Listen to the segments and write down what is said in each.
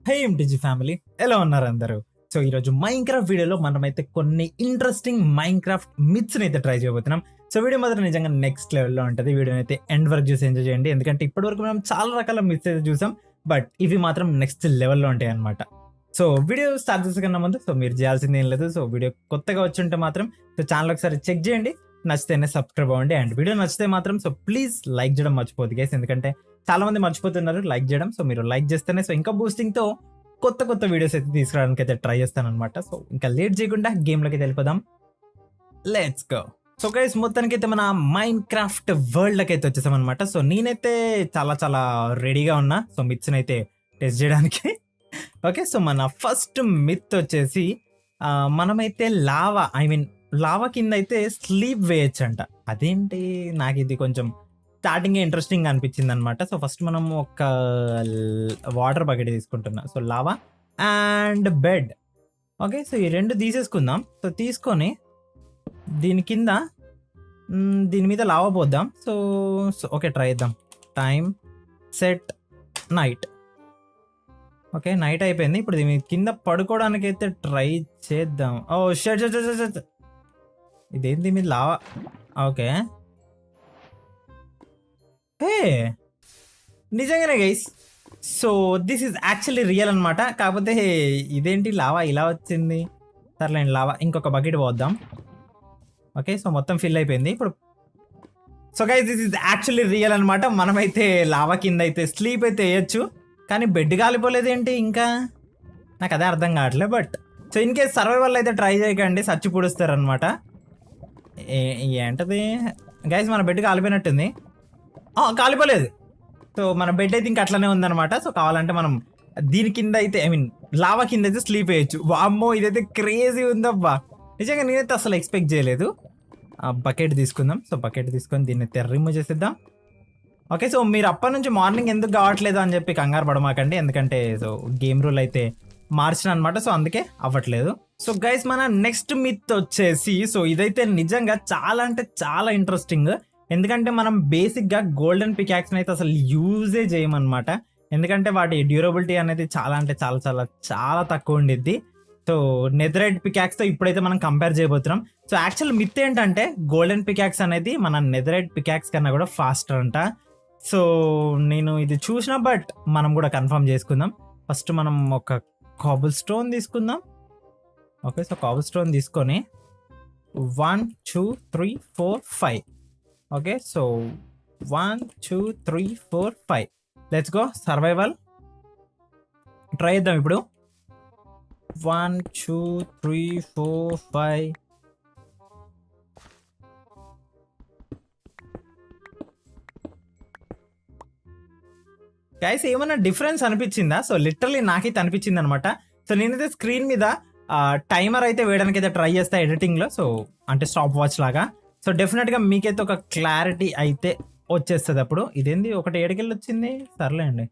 హే MTG family, ఎలా ఉన్నారు అందరూ? సో ఈరోజు మైన్‌క్రాఫ్ట్ వీడియోలో మనమైతే కొన్ని ఇంట్రెస్టింగ్ మైన్‌క్రాఫ్ట్ మిత్స్‌ని అయితే ట్రై చేయబోతున్నాం. సో వీడియో మాత్రం నిజంగా నెక్స్ట్ లెవెల్‌లో ఉంటది. వీడియోని అయితే ఎండ్ వరకు చూసి ఎంజాయ్ చేయండి. ఎందుకంటే ఇప్పటివరకు మనం చాలా రకాల మిత్స్ అయితే చూసాం. బట్ ఇవి మాత్రం నెక్స్ట్ లెవెల్‌లో ఉంటాయన్నమాట. సో వీడియో స్టార్ట్ చేసే కన్నా ముందు మీరు చేయాల్సింది ఏం లేదు. సో వీడియో కొత్తగా వచ్చుంటే మాత్రం ఛానల్ ఒకసారి చెక్ చేయండి. నచ్చితేనే సబ్స్క్రైబ్ అవ్వండి. అండ్ వీడియో నచ్చితే మాత్రం ప్లీజ్ లైక్ చేయడం మర్చిపోద్దు గైస్. ఎందుకంటే చాలా మంది మర్చిపోతున్నారు లైక్ చేయడం. సో మీరు లైక్ చేస్తేనే ఇంకా బూస్టింగ్ తో కొత్త కొత్త వీడియోస్ అయితే తీసుకురావడానికి అయితే ట్రై చేస్తాను అనమాట. సో ఇంకా లేట్ చేయకుండా గేమ్ లోకి వెళ్ళిపోదాం. Let's go. సో గైస్ మొత్తానికి అయితే మన మైండ్ క్రాఫ్ట్ వరల్డ్ లకి అయితే వచ్చేసాం అనమాట. సో నేనైతే చాలా చాలా రెడీగా ఉన్నా. సో మిత్స్ అయితే టెస్ట్ చేయడానికి. ఓకే, సో మన ఫస్ట్ మిత్ వచ్చేసి మనమైతే లావా కింద అయితే స్లీప్ వేయచ్చంట. అదేంటి, నాకు ఇది కొంచెం స్టార్టింగ్ ఇంట్రెస్టింగ్ అనిపించింది అనమాట. సో ఫస్ట్ మనం ఒక వాటర్ బకెట్ తీసుకుంటున్నా. So lava and bed. Okay, so ఈ రెండు తీసేసుకుందాం. సో తీసుకొని దీని కింద దీని మీద లావా పోద్దాం. సో ఓకే, ట్రై చేద్దాం. Time set night. Okay, night అయిపోయింది. ఇప్పుడు దీని కింద పడుకోవడానికి అయితే ట్రై చేద్దాం. ఓ షట్ షట్ షట్ షట్. ఇదేంటి మీద లావా? ఓకే, హే నిజంగానే guys. So this is actually real అనమాట. కాకపోతే ఇదేంటి లావా ఇలా వచ్చింది? సర్లేండి, లావా ఇంకొక బకెట్ పోద్దాం. ఓకే, సో మొత్తం ఫిల్ అయిపోయింది ఇప్పుడు. So guys this is actually real అనమాట. మనమైతే లావా కింద అయితే స్లీప్ అయితే వేయచ్చు, కానీ బెడ్ కాలిపోలేదు ఏంటి ఇంకా? నాకు అదే అర్థం కావట్లేదు. But so in case survival అయితే ట్రై చేయకండి, సచ్చి పుడుస్తారు అనమాట. ఏంటది గైస్, మన బెడ్ కాలిపోయినట్టుంది. కాలిపోలేదు. సో మన బెడ్ అయితే ఇంకా అట్లనే ఉందన్నమాట. సో కావాలంటే మనం దీని కింద అయితే లావా కింద అయితే స్లీప్ వేయచ్చు. వామ్మో, ఇదైతే క్రేజీ ఉందబ్బా. నిజంగా నేనైతే అసలు ఎక్స్పెక్ట్ చేయలేదు. బకెట్ తీసుకుందాం. సో బకెట్ తీసుకొని దీన్ని అయితే రిమూవ్ చేసేద్దాం. ఓకే, సో మీరు అప్పటి నుంచి మార్నింగ్ ఎందుకు కావట్లేదు అని చెప్పి కంగారు పడమాకండి. ఎందుకంటే సో గేమ్ రూల్ అయితే మార్చిన అనమాట. సో అందుకే అవ్వట్లేదు. సో గైస్ మన నెక్స్ట్ మిత్ వచ్చేసి, సో ఇదైతే నిజంగా చాలా అంటే చాలా ఇంట్రెస్టింగ్. ఎందుకంటే మనం బేసిక్గా గోల్డెన్ పికాక్స్ని అయితే అసలు యూజే చేయమన్నమాట. ఎందుకంటే వాటి డ్యూరబిలిటీ అనేది చాలా అంటే చాలా చాలా చాలా తక్కువ ఉండిద్ది. సో నెథరైట్ పికాక్స్తో ఇప్పుడైతే మనం కంపేర్ చేయబోతున్నాం. సో యాక్చువల్ మిత్ ఏంటంటే గోల్డెన్ పికాక్స్ అనేది మన నెథరైట్ పికాక్స్ కన్నా కూడా ఫాస్టర్ అంట. సో నేను ఇది చూసిన, బట్ మనం కూడా కన్ఫర్మ్ చేసుకుందాం. ఫస్ట్ మనం ఒక కాబుల్ స్టోన్ తీసుకుందాం. ఓకే, సో కాబుల్ స్టోన్ తీసుకొని 1 2 3 4 5. Okay, so 1 2 3 4 5. Let's go. Survival try చేద్దాం ఇప్పుడు. 1 2 3 4 5. గైస్ ఏమైనా డిఫరెన్స్ అనిపించిందా? సో లిటరలీ నాకైతే అనిపించింది అనమాట. సో నేనైతే స్క్రీన్ మీద టైమర్ అయితే వేయడానికి అయితే ట్రై చేస్తా ఎడిటింగ్లో. సో అంటే స్టాప్ వాచ్ లాగా. సో డెఫినెట్గా మీకైతే ఒక క్లారిటీ అయితే వచ్చేస్తుంది అప్పుడు. ఇదేంది ఒకటి ఏడుకెళ్ళి వచ్చింది? సర్లే అండి.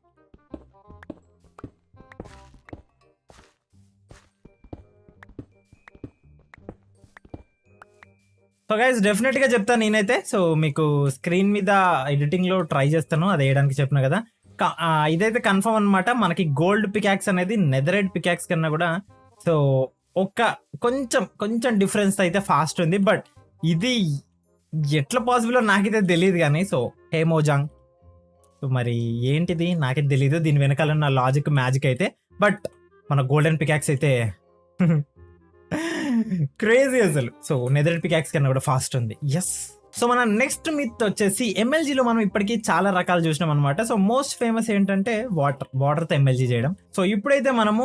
సో గైస్ డెఫినెట్గా చెప్తాను నేనైతే. సో మీకు స్క్రీన్ మీద ఎడిటింగ్లో ట్రై చేస్తాను, అది వేయడానికి చెప్పిన కదా. ఇదైతే కన్ఫర్మ్ అనమాట. మనకి గోల్డ్ పికాక్స్ అనేది నెథరైట్ పికాక్స్ కన్నా కూడా సో కొంచెం కొంచెం డిఫరెన్స్ అయితే ఫాస్ట్ ఉంది. బట్ ఇది ఎట్లా పాసిబుల్ నాకైతే తెలియదు కానీ. సో హే మోజాంగ్, సో మరి ఏంటిది నాకైతే తెలియదు దీని వెనకాల ఉన్న లాజిక్ మ్యాజిక్ అయితే. బట్ మన గోల్డెన్ పికాక్స్ అయితే క్రేజీ అసలు. సో నెథరైట్ పికాక్స్ కన్నా కూడా ఫాస్ట్ ఉంది. ఎస్. సో మన నెక్స్ట్ మిత్ వచ్చేసి ఎంఎల్జీలో మనం ఇప్పటికీ చాలా రకాలు చూసినాం అనమాట. సో మోస్ట్ ఫేమస్ ఏంటంటే వాటర్తో ఎంఎల్జీ చేయడం. సో ఇప్పుడైతే మనము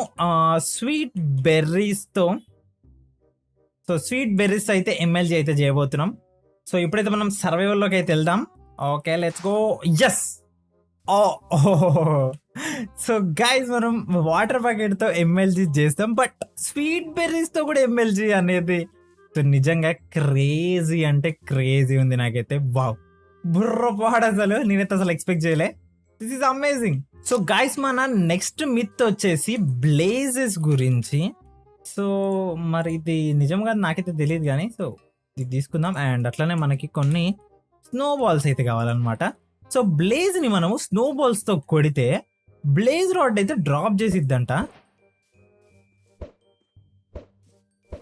స్వీట్ బెర్రీస్తో అయితే ఎంఎల్జీ అయితే చేయబోతున్నాం. సో ఇప్పుడైతే మనం సర్వైవల్లోకి అయితే వెళ్దాం. Okay, let's go. Yes. So guys మనం వాటర్ బకెట్తో ఎంఎల్జీ చేస్తాం, బట్ స్వీట్ బెర్రీస్తో కూడా ఎంఎల్జీ అనేది సో నిజంగా క్రేజీ అంటే క్రేజీ ఉంది నాకైతే. వావ్, బుర్రపాడు అసలు. నేనైతే అసలు ఎక్స్పెక్ట్ చేయలే. This is amazing. So guys మన నెక్స్ట్ మిత్ వచ్చేసి బ్లేజెస్ గురించి. సో మరి ఇది నిజంగా నాకైతే తెలియదు కానీ సో ఇది తీసుకుందాం. అండ్ అట్లనే మనకి కొన్ని స్నో బాల్స్ అయితే కావాలన్నమాట. సో బ్లేజ్ని మనము స్నో బాల్స్తో కొడితే బ్లేజ్ రాడ్ అయితే డ్రాప్ చేసిద్దంట.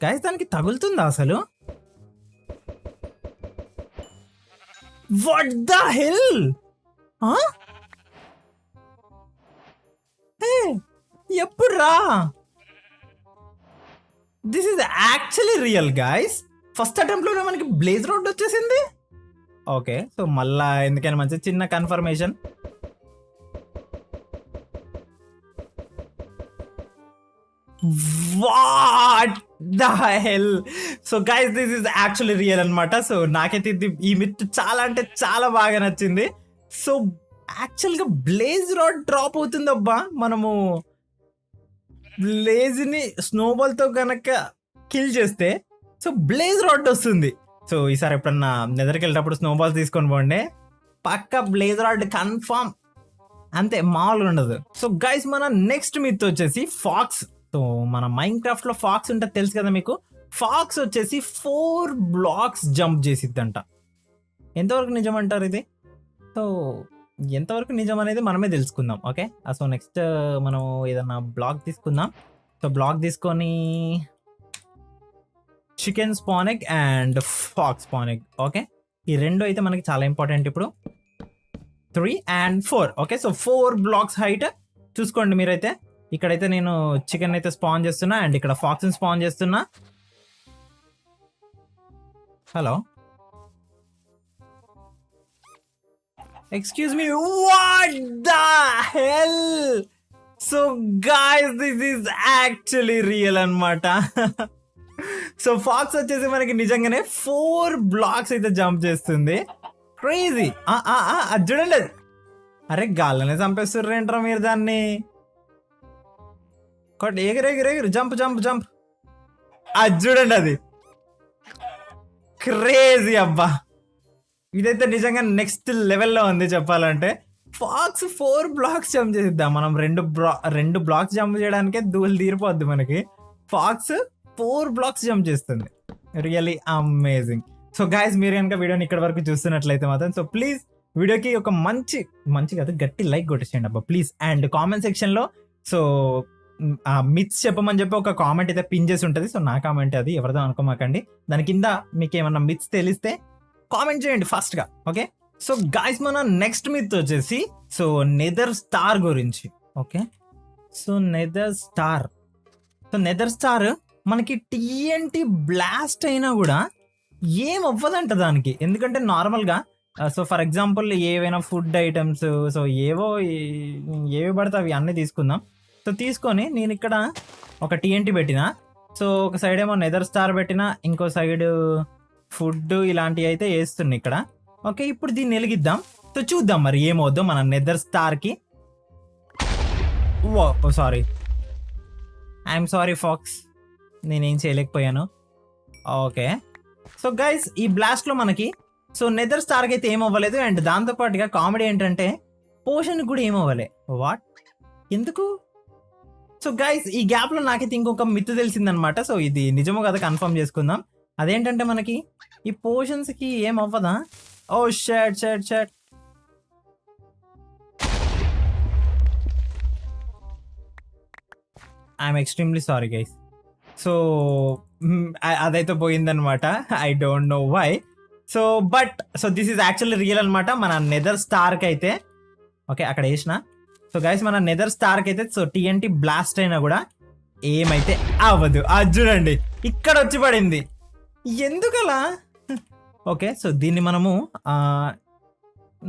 గైస్ దానికి తగులుతుందా అసలు? What the hell? ఎప్పుడు రా? This is actually real guys. First attempt లోనే మనకి బ్లేజ్ రాడ్ వచ్చేసింది. ఓకే, సో మళ్ళా ఎందుకైనా మంచి చిన్న confirmation. What the hell? So guys this is actually real అనమాట. సో నాకైతే ఇది ఈ మిత్ చాలా అంటే చాలా బాగా నచ్చింది. సో యాక్చువల్గా బ్లేజ్ రాడ్ డ్రాప్ అవుతుంది అబ్బా. మనము బ్లేజ్ని స్నోబాల్ తో కనుక కిల్ చేస్తే సో బ్లేజ్ రాడ్ వస్తుంది. సో ఈసారి ఎప్పుడన్నా నెదర్కి వెళ్ళేటప్పుడు స్నోబాల్స్ తీసుకొని పోండి, పక్క బ్లేజ్ రాడ్ కన్ఫామ్, అంతే, మామూలుగా ఉండదు. సో గైస్ మన నెక్స్ట్ మిత్ వచ్చేసి ఫాక్స్. సో మన మైన్క్రాఫ్ట్ లో ఫాక్స్ ఉంటుంది తెలుసు కదా మీకు. ఫాక్స్ వచ్చేసి 4 బ్లాక్స్ జంప్ చేసిద్దంట. ఎంతవరకు నిజం అంటారు ఇది? సో ఎంతవరకు నిజం అనేది మనమే తెలుసుకుందాం. ఓకే, సో నెక్స్ట్ మనం ఏదన్నా బ్లాక్ తీసుకుందాం. సో బ్లాక్ తీసుకొని chicken spawn egg and fox spawn egg. Okay, ఈ రెండు అయితే మనకి చాలా ఇంపార్టెంట్ ఇప్పుడు. 3 and 4. Okay, so 4 blocks height చూసుకోండి మీరైతే. ఇక్కడైతే నేను చికెన్ అయితే స్పాన్ చేస్తున్నా అండ్ ఇక్కడ ఫాక్స్ స్పాన్ చేస్తున్నా. Hello, excuse me, what the hell? So guys this is actually real అన్నమాట. సో ఫాక్స్ వచ్చేసి మనకి నిజంగానే 4 బ్లాక్స్ అయితే జంప్ చేస్తుంది. క్రేజీ. అది చూడండి, అరే గాల్లోనే చంపేస్తుర్రేంట్రా మీరు దాన్ని. ఎగిరెగిరెగిరి జంప్ జంప్ జంప్, అది చూడండి, అది క్రేజీ అబ్బా. ఇదైతే నిజంగా నెక్స్ట్ లెవెల్లో ఉంది చెప్పాలంటే. ఫాక్స్ 4 బ్లాక్స్ జంప్ చేసిద్దాం మనం. రెండు బ్లాక్స్ జంప్ చేయడానికే ధూళి తీరిపోద్ది మనకి. ఫాక్స్ 4 బ్లాక్స్ జంప్ చేస్తుంది. Really amazing. సో గైస్ మీరు కనుక వీడియోని ఇక్కడ వరకు చూస్తున్నట్లయితే మాత్రం సో ప్లీజ్ వీడియోకి ఒక మంచి కదా గట్టి లైక్ కొట్టేసేయండి అబ్బా ప్లీజ్. అండ్ కామెంట్ సెక్షన్ లో సో మిత్స్ చెప్పమని చెప్పి ఒక కామెంట్ అయితే పిన్ చేసి ఉంటుంది. సో నా కామెంట్ అది, ఎవరిదో అనుకోమాకండి. దాని కింద మీకు ఏమన్నా మిత్స్ తెలిస్తే కామెంట్ చేయండి ఫాస్ట్ గా. ఓకే, సో గైస్ మన నెక్స్ట్ మిత్ వచ్చేసి సో నెదర్ స్టార్ గురించి. Okay, so Nether star. So Nether star మనకి TNT బ్లాస్ట్ అయినా కూడా ఏం అవ్వదంట దానికి. ఎందుకంటే నార్మల్గా సో ఫర్ ఎగ్జాంపుల్ ఏవైనా ఫుడ్ ఐటమ్స్ సో ఏవి పడితే అవి అన్నీ తీసుకుందాం. సో తీసుకొని నేను ఇక్కడ ఒక TNT పెట్టినా, సో ఒక సైడ్ ఏమో నెదర్ స్టార్ పెట్టినా, ఇంకో సైడ్ ఫుడ్ ఇలాంటివి అయితే వేస్తున్నాయి ఇక్కడ. ఓకే, ఇప్పుడు దీన్ని వెలిగిద్దాం. సో చూద్దాం మరి ఏమవుద్దో మన నెదర్ స్టార్కి. Oh sorry, I'm sorry folks, నేనేం చేయలేకపోయాను. ఓకే, సో గైస్ ఈ బ్లాస్ట్లో మనకి సో నెదర్ స్టార్కి అయితే ఏమవ్వలేదు. అండ్ దాంతోపాటుగా కామెడీ ఏంటంటే పోషన్ కూడా ఏమవ్వలే. వాట్, ఎందుకు? సో గైస్ ఈ గ్యాప్లో నాకైతే ఇంకొక మిత్ తెలిసిందనమాట. సో ఇది నిజమో కదా కన్ఫర్మ్ చేసుకుందాం. అదేంటంటే మనకి ఈ పోషన్స్కి ఏం అవ్వదా? Oh shut shut shut, I'm extremely sorry guys. So అదైతే పోయిందనమాట. I don't know why. So but so this is actually real అనమాట. మన నెదర్ స్టార్కి అయితే ఓకే అక్కడ వేసిన. సో గైస్ మన నెదర్ స్టార్కి అయితే సో TNT బ్లాస్ట్ అయినా కూడా ఏమైతే అవ్వదు. అది చూడండి ఇక్కడ వచ్చి పడింది, ఎందుకలా? ఓకే, సో దీన్ని మనము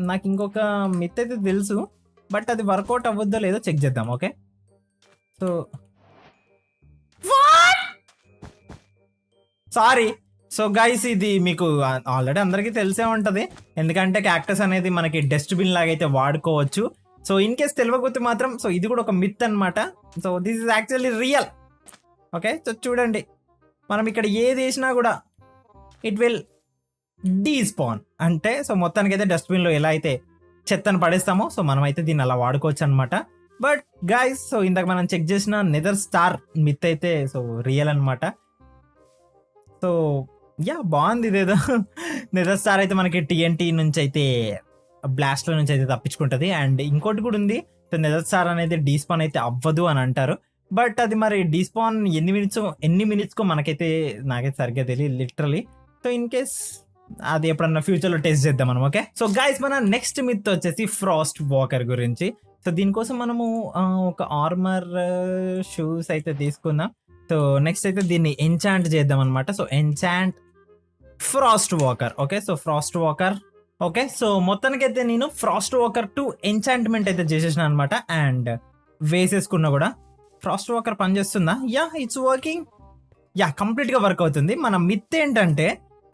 నాకు ఇంకొక మిత్ అయితే తెలుసు, బట్ అది వర్కౌట్ అవ్వద్దో లేదో చెక్ చేద్దాం. Okay, so sorry. So guys ఇది మీకు ఆల్రెడీ అందరికీ తెలిసే ఉంటుంది, ఎందుకంటే క్యాక్టస్ అనేది మనకి డస్ట్బిన్ లాగా అయితే వాడుకోవచ్చు. సో ఇన్ కేస్ తెలియకపోతే మాత్రం సో ఇది కూడా ఒక మిత్ అనమాట. So this is actually real. Okay, so చూడండి మనం ఇక్కడ ఏది వేసినా కూడా ఇట్ విల్ డీస్పాన్. అంటే సో మొత్తానికి అయితే డస్ట్బిన్లో ఎలా అయితే చెత్తను పడేస్తామో సో మనం అయితే దీన్ని అలా వాడుకోవచ్చు అనమాట. బట్ గైస్ సో ఇందాక మనం చెక్ చేసిన నెదర్ స్టార్ మిత్ అయితే సో రియల్ అనమాట. సో యా బాగుంది ఇదేదో. నెదర్ స్టార్ అయితే మనకి TNT నుంచి అయితే బ్లాస్ట్లో నుంచి అయితే తప్పించుకుంటుంది. అండ్ ఇంకోటి కూడా ఉంది, సో నెదర్ స్టార్ అనేది డీస్పాన్ అయితే అవ్వదు అని అంటారు. బట్ అది మరి డీస్పాన్ ఎన్ని మినిట్స్కో నాకైతే సరిగ్గా తెలియదు లిటరలీ. సో ఇన్ కేస్ అది ఎప్పుడన్నా ఫ్యూచర్లో టెస్ట్ చేద్దాం మనం. ఓకే, సో గైస్ మన నెక్స్ట్ మిత్ వచ్చేసి ఫ్రాస్ట్ వాకర్ గురించి. సో దీనికోసం మనము ఒక ఆర్మర్ షూస్ అయితే తీసుకుందాం. సో నెక్స్ట్ అయితే దీన్ని ఎంచాంట్ చేద్దాం అనమాట. So enchant frost walker. Okay, so frost walker. Okay, so మొత్తానికైతే నేను ఫ్రాస్ట్ వాకర్ 2 ఎంచాంట్మెంట్ అయితే చేసేసిన అనమాట. అండ్ వేసేసుకున్నా కూడా. ఫ్రాస్ట్ వాకర్ పనిచేస్తుందా? Yeah, it's working. యా, కంప్లీట్గా వర్క్ అవుతుంది. మన మిత్ ఏంటంటే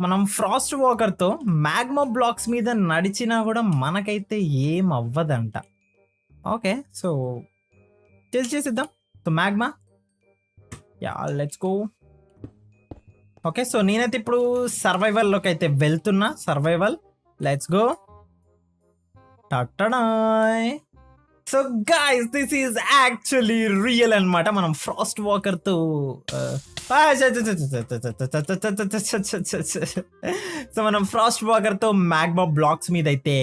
మనం ఫ్రాస్ట్ వాకర్తో మ్యాగ్మా బ్లాక్స్ మీద నడిచినా కూడా మనకైతే ఏం అవ్వదంట. ఓకే, సో చేసేద్దాం. So magma, ya let's go. Okay, so నేనైతే ఇప్పుడు సర్వైవల్లోకి అయితే వెళ్తున్నా. Survival, let's go. టట్టడాయ్. So guys this is actually real అనమాట. మనం ఫ్రాస్ట్ వాకర్తో సో మనం ఫ్రాస్ట్ వాకర్తో మ్యాగ్మా బ్లాక్స్ మీద అయితే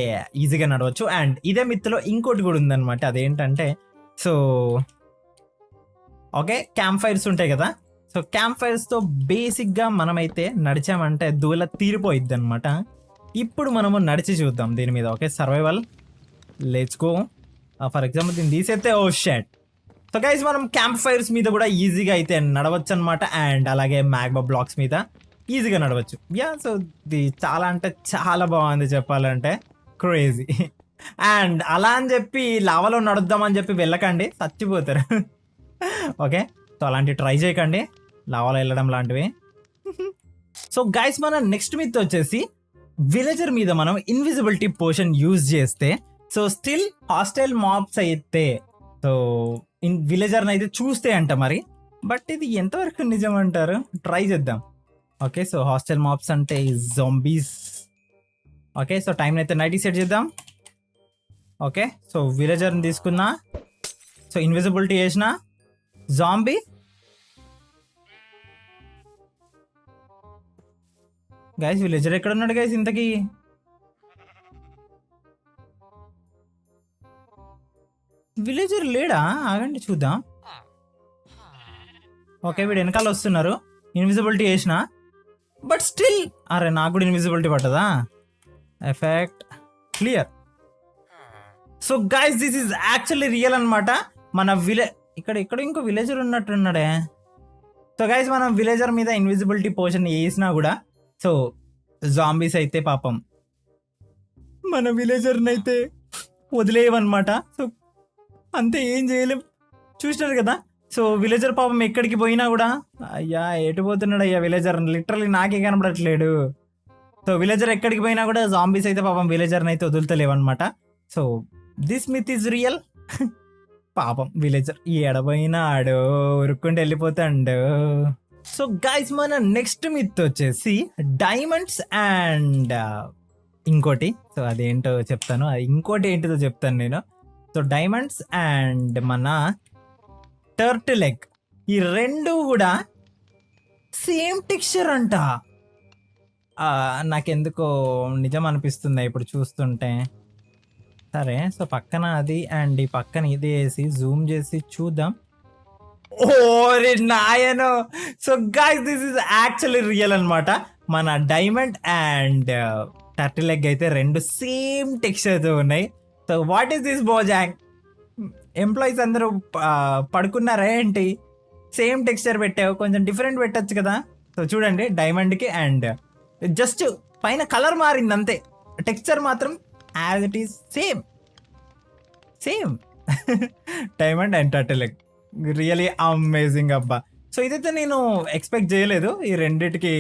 ఈజీగా నడవచ్చు. అండ్ ఇదే మిత్తులో ఇంకోటి కూడా ఉందన్నమాట. అదేంటంటే సో ఓకే, క్యాంప్ ఫైర్స్ ఉంటాయి కదా. సో క్యాంప్ ఫైర్స్తో బేసిక్గా మనమైతే నడిచామంటే దూల తీరిపోయిద్ది అనమాట. ఇప్పుడు మనము నడిచి చూద్దాం దీని మీద. Okay, survival, let's go. For example దీన్ని తీసేస్తే ఓ షెట్. సో గైస్ మనం క్యాంప్ ఫైర్స్ మీద కూడా ఈజీగా అయితే నడవచ్చు అనమాట. అండ్ అలాగే మ్యాగ్మా బ్లాక్స్ మీద ఈజీగా నడవచ్చు. యా, సో ఇది చాలా అంటే చాలా బాగుంది చెప్పాలంటే, క్రేజీ. అండ్ అలా అని చెప్పి లావాలో నడుద్దామని చెప్పి వెళ్ళకండి, చచ్చిపోతారు. ఓకే, సో అలాంటివి ట్రై చేయకండి, లావాలో వెళ్ళడం లాంటివి. సో గైస్ మన నెక్స్ట్ మిత్ వచ్చేసి విలేజర్ మీద మనం ఇన్విజిబిలిటీ పోషన్ యూజ్ చేస్తే సో స్టిల్ హాస్టైల్ మాబ్స్ అయితే సో విలేజర్ని అయితే చూస్తే అంట మరి. బట్ ఇది ఎంతవరకు నిజం అంటారు? ట్రై చేద్దాం. ఓకే, సో హాస్టైల్ మాబ్స్ అంటే జొంబీస్. ఓకే, సో టైం అయితే 90 సెట్ చేద్దాం. ఓకే, సో విలేజర్ని తీసుకున్నా. సో ఇన్విజిబిలిటీ చేసిన జాంబీ. గైస్ విలేజర్ ఎక్కడ ఉన్నాడు గైస్ ఇంతకీ? విలేజర్ లేడా? ఆగండి చూద్దాం. ఓకే, వీడు వెనకాల వస్తున్నారు. ఇన్విజిబిలిటీ చేసిన బట్ స్టిల్, అరే నాకు కూడా ఇన్విజిబిలిటీ పట్టదా? Effect clear. So guys this is actually real అనమాట. మన ఇక్కడ ఇంకో విలేజర్ ఉన్నట్టున్నాడే. సో గైస్ మనం విలేజర్ మీద ఇన్విజిబిలిటీ పోషన్ వేసినా కూడా సో జాంబీస్ అయితే పాపం మన విలేజర్ని అయితే వదిలేయవన్నమాట. సో అంతే, ఏం చేయలేం. చూసినారు కదా. సో విలేజర్ పాపం ఎక్కడికి పోయినా కూడా అయ్యా ఎటు పోతున్నాడు అయ్యా విలేజర్, లిటరలీ నాకే కనబడట్లేడు. సో విలేజర్ ఎక్కడికి పోయినా కూడా జాంబీస్ అయితే పాపం విలేజర్ని అయితే వదులుతలేవన్నమాట. So this myth is real. పాపం విలేజర్ ఎడబోయినాడు, ఉరుక్కుంటూ వెళ్ళిపోతాడు. సో గైస్ మన నెక్స్ట్ మిత్ వచ్చేసి డైమండ్స్ అండ్ ఇంకోటి. సో అదేంటో చెప్తాను, ఇంకోటి ఏంటిదో చెప్తాను నేను. సో డైమండ్స్ అండ్ మన టర్టిల్ ఎగ్, ఈ రెండు కూడా సేమ్ టెక్స్చర్ అంట. నాకెందుకో నిజం అనిపిస్తుంది ఇప్పుడు చూస్తుంటే. సరే, సో పక్కన అది అండ్ ఈ పక్కన ఇది వేసి జూమ్ చేసి చూద్దాం. ఓరే నాయనో. So guys this is actually real అనమాట. మన డైమండ్ అండ్ టర్టిల్ ఎగ్ అయితే రెండు సేమ్ టెక్స్చర్తో ఉన్నాయి. సో వాట్ ఈస్ దిస్ బోజాంగ్? ఎంప్లాయీస్ అందరూ పడుకున్నారా ఏంటి? సేమ్ టెక్స్చర్ పెట్టావు, కొంచెం డిఫరెంట్ పెట్టచ్చు కదా. సో చూడండి డైమండ్కి అండ్ జస్ట్ పైన కలర్ మారింది అంతే, టెక్స్చర్ మాత్రం as it is same. Diamond and turtle egg really amazing అబ్బా. సో ఇదైతే నేను ఎక్స్పెక్ట్ చేయలేదు, ఈ రెండిటికి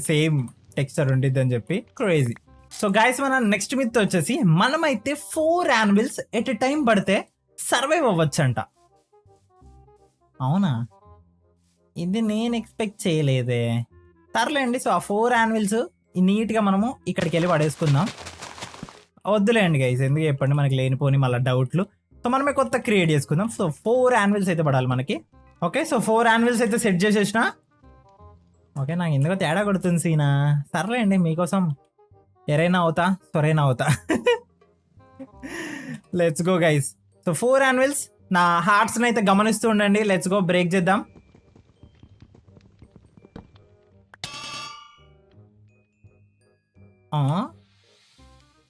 సేమ్ టెక్స్చర్ ఉండిద్ది అని చెప్పి. క్రేజీ. సో గైస్ మన నెక్స్ట్ మిత్ వచ్చేసి మనమైతే 4 యానిమల్స్ ఎట్ ఎ టైం పడితే సర్వైవ్ అవ్వచ్చంట. అవునా? ఇది నేను ఎక్స్పెక్ట్ చేయలేదే. సర్లేండి, సో ఆ 4 యానిమల్స్ నీట్గా మనము ఇక్కడికి వెళ్ళి పడేసుకుందాం. వద్దులేండి గైస్, ఎందుకు చెప్పండి మనకి లేనిపోని మళ్ళీ డౌట్లు. సో మనమే కొత్త క్రియేట్ చేసుకుందాం. సో 4 యానిమల్స్ అయితే పడాలి మనకి. ఓకే, సో 4 యానిమల్స్ అయితే సెట్ చేసేసిన. ఓకే, నాకు ఎందుకో తేడా కొడుతుంది సీనా. సర్లేండి, మీకోసం ఎరైనా అవుతా సొరైనా అవుతా. Let's go guys. So 4 anvils. నా హార్ట్స్ని అయితే గమనిస్తూ ఉండండి. లెట్స్ గో, బ్రేక్ చేద్దాం.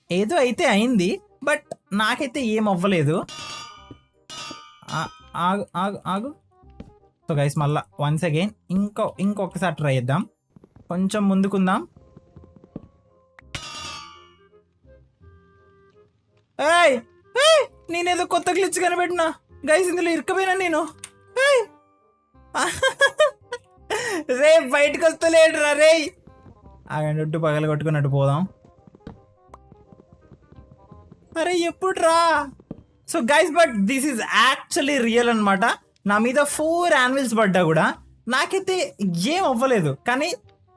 ఏదో అయితే అయింది, బట్ నాకైతే ఏం అవ్వలేదు. ఆగు ఆగు ఆగు. సో గైస్ మళ్ళా వన్స్ అగైన్ ఇంకొకసారి ట్రై చేద్దాం. కొంచెం ముందుకుందాం. ఏయ్ ఏయ్, నేనేదో కొత్త గ్లిచ్ కనిపెట్టినా గైస్, ఇందులో ఇరుక్కుపోయినా నేను. రే బయటకు వస్తలేడురా రే. ఆగండి, ఒట్టు పగల కొట్టుకున్నట్టు పోదాం. అరే ఎప్పుడు రా. So guys, but this is actually real అనమాట. నా మీద 4 యాన్విల్స్ పడ్డా కూడా నాకైతే ఏం అవ్వలేదు. కానీ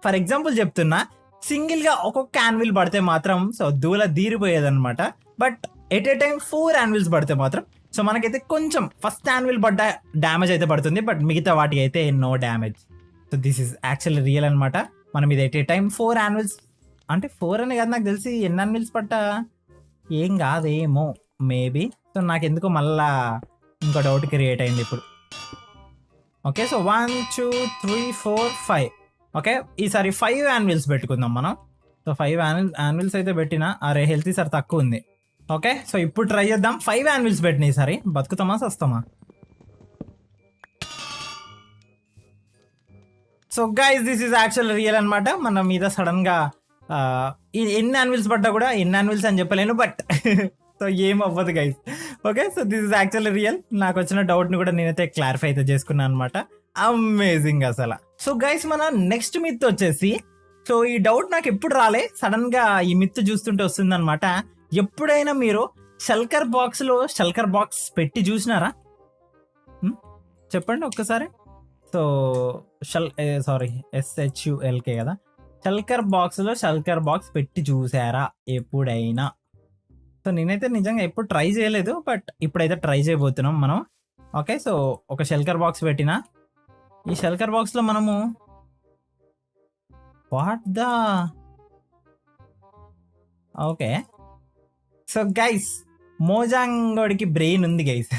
ఫర్ ఎగ్జాంపుల్ చెప్తున్నా, సింగిల్గా ఒక్కొక్క యాన్విల్ పడితే మాత్రం సో దూల తీరిపోయేదన్నమాట. But at a time 4 anvils పడితే మాత్రం సో మనకైతే కొంచెం ఫస్ట్ యాన్విల్ పడ్డ డ్యామేజ్ అయితే పడుతుంది, బట్ మిగతా వాటికి అయితే no damage. So this is actually real అనమాట. మనం ఇది ఎట్ ఏ టైం 4 యాన్విల్స్, అంటే 4 అనే కాదు, నాకు తెలిసి ఎన్ని యాన్విల్స్ పట్టా ఏం కాదేమో మేబీ. సో నాకు ఎందుకో మళ్ళా ఇంకో డౌట్ క్రియేట్ అయింది ఇప్పుడు. Okay, so 1 2 3 4 5. ఓకే, ఈసారి 5 యాన్విల్స్ పెట్టుకుందాం మనం. సో 5 యాన్విల్స్ అయితే పెట్టినా. అరే హెల్త్ ఈసారి తక్కువ ఉంది. ఓకే, సో ఇప్పుడు ట్రై చేద్దాం. 5 యాన్విల్స్ పెట్టిన ఈసారి బతుకుతామా సస్తామా. So guys, this is actual real అనమాట. మన మీద సడన్గా ఎన్ని యాన్విల్స్ పడ్డా కూడా ఎన్ని యాన్విల్స్ అని చెప్పలేను, బట్ సో ఏం అవ్వదు guys. Okay, so this is actually real. నాకు వచ్చిన డౌట్ని కూడా నేనైతే క్లారిఫై అయితే చేసుకున్నాను అనమాట. అమేజింగ్ అసలు. సో గైస్, మన నెక్స్ట్ మిత్ వచ్చేసి, సో ఈ డౌట్ నాకు ఎప్పుడు రాలే, సడన్గా ఈ మిత్ చూస్తుంటే వస్తుంది అనమాట. ఎప్పుడైనా మీరు షల్కర్ బాక్స్ పెట్టి చూసినారా? చెప్పండి ఒక్కసారి. సో సారీ SHULK కదా. షల్కర్ బాక్స్ పెట్టి చూసారా ఎప్పుడైనా? సో నేనైతే నిజంగా ఎప్పుడు ట్రై చేయలేదు, బట్ ఇప్పుడైతే ట్రై చేయబోతున్నాం మనం. ఓకే, సో ఒక షెల్కర్ బాక్స్ పెట్టిన ఈ షెల్కర్ బాక్స్లో మనము ఓకే, సో గైస్ మోజాంగోడికి బ్రెయిన్ ఉంది గైస్.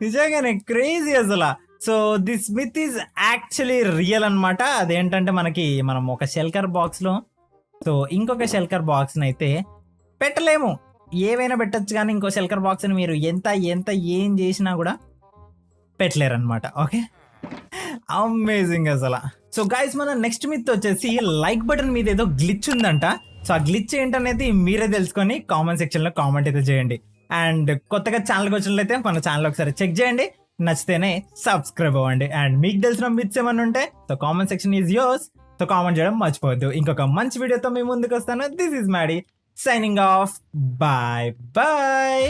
నిజంగానే క్రేజీ అసలు. So this myth is actually real అనమాట. అదేంటంటే మనం ఒక షెల్కర్ బాక్స్లో సో ఇంకొక షెల్కర్ బాక్స్ని అయితే పెట్టలేము. ఏవైనా పెట్టచ్చు, కానీ ఇంకో షెల్కర్ బాక్స్ని మీరు ఎంత ఏం చేసినా కూడా పెట్టలేరు అనమాట. ఓకే, అమేజింగ్ అసలు. సో గైస్, మన నెక్స్ట్ మిత్ వచ్చేసి లైక్ బటన్ మీద ఏదో గ్లిచ్ ఉందంట. సో ఆ గ్లిచ్ ఏంటనేది మీరే తెలుసుకొని కామెంట్ సెక్షన్లో కామెంట్ అయితే చేయండి. అండ్ కొత్తగా ఛానల్కి వచ్చినట్లయితే మన ఛానల్ ఒకసారి చెక్ చేయండి, నచ్చితేనే సబ్స్క్రైబ్ అవ్వండి. అండ్ మీకు తెలిసిన మిత్స్ ఏమన్నా ఉంటే so comment section is yours. So comment చేయడం మర్చిపోవద్దు. ఇంకొక మంచి వీడియోతో మీ ముందుకు వస్తాను. This is Maddy signing off. Bye bye.